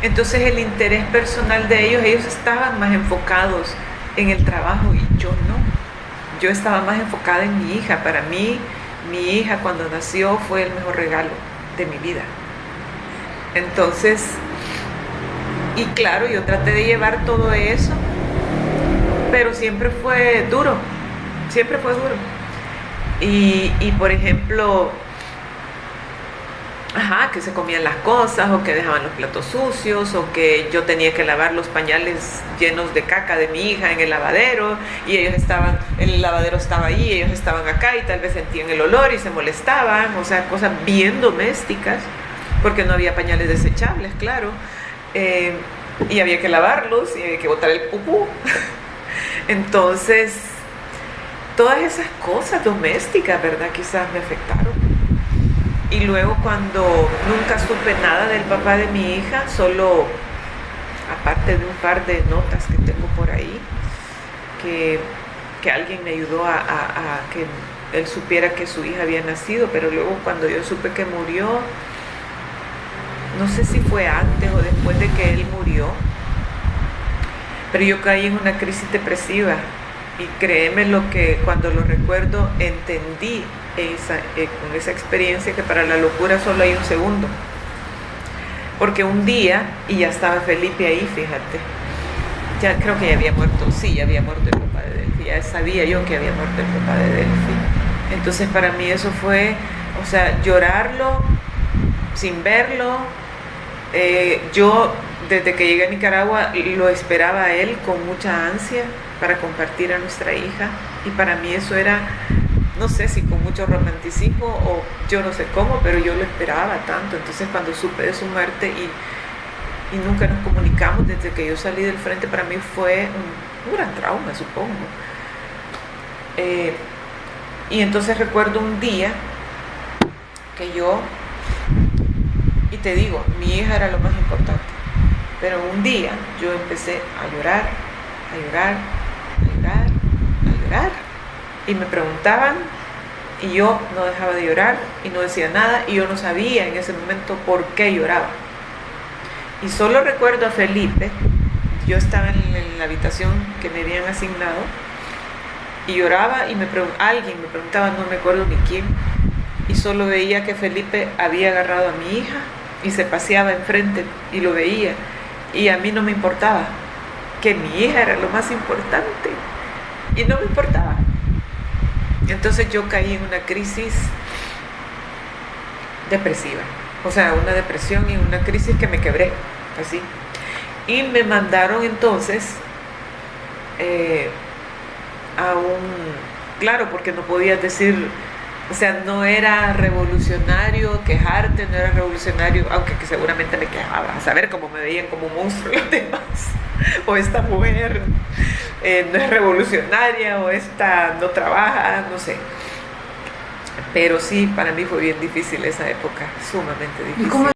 Entonces el interés personal de ellos estaban más enfocados en el trabajo y yo no. Yo estaba más enfocada en mi hija. Para mí, mi hija cuando nació fue el mejor regalo de mi vida. Entonces, y claro, yo traté de llevar todo eso, pero siempre fue duro. Y por ejemplo, que se comían las cosas, o que dejaban los platos sucios, o que yo tenía que lavar los pañales llenos de caca de mi hija en el lavadero, y el lavadero estaba ahí, ellos estaban acá, y tal vez sentían el olor y se molestaban, o sea, cosas bien domésticas, porque no había pañales desechables, claro, y había que lavarlos, y había que botar el pupú. Entonces, todas esas cosas domésticas, ¿verdad? Quizás me afectaron. Y luego cuando nunca supe nada del papá de mi hija, solo aparte de un par de notas que tengo por ahí, que alguien me ayudó a que él supiera que su hija había nacido, pero luego cuando yo supe que murió, no sé si fue antes o después de que él murió, pero yo caí en una crisis depresiva. Y créeme lo que cuando lo recuerdo entendí con esa experiencia que para la locura solo hay un segundo. Porque un día, y ya estaba Felipe ahí, fíjate, ya creo que ya había muerto el papá de Delphi, ya sabía yo que había muerto el papá de Delphi. Entonces para mí eso fue, o sea, llorarlo sin verlo. Yo desde que llegué a Nicaragua lo esperaba a él con mucha ansia para compartir a nuestra hija, y para mí eso era, no sé si con mucho romanticismo o yo no sé cómo, pero yo lo esperaba tanto. Entonces cuando supe de su muerte y nunca nos comunicamos desde que yo salí del frente, para mí fue un gran trauma, supongo. Y entonces recuerdo un día que y te digo, mi hija era lo más importante, pero un día yo empecé a llorar, y me preguntaban y yo no dejaba de llorar y no decía nada, y yo no sabía en ese momento por qué lloraba. Y solo recuerdo a Felipe, yo estaba en la habitación que me habían asignado y lloraba, y alguien me preguntaba, no me acuerdo ni quién, y solo veía que Felipe había agarrado a mi hija y se paseaba enfrente, y lo veía, y a mí no me importaba, que mi hija era lo más importante, y no me importaba. Entonces yo caí en una crisis depresiva, o sea, una depresión y una crisis que me quebré, así. Y me mandaron entonces claro, porque no podías decir, o sea, no era revolucionario quejarte, no era revolucionario, aunque que seguramente me quejaba, a saber cómo me veían como un monstruo los demás, o esta mujer no es revolucionaria, o esta no trabaja, no sé. Pero sí, para mí fue bien difícil esa época, sumamente difícil. ¿Y cómo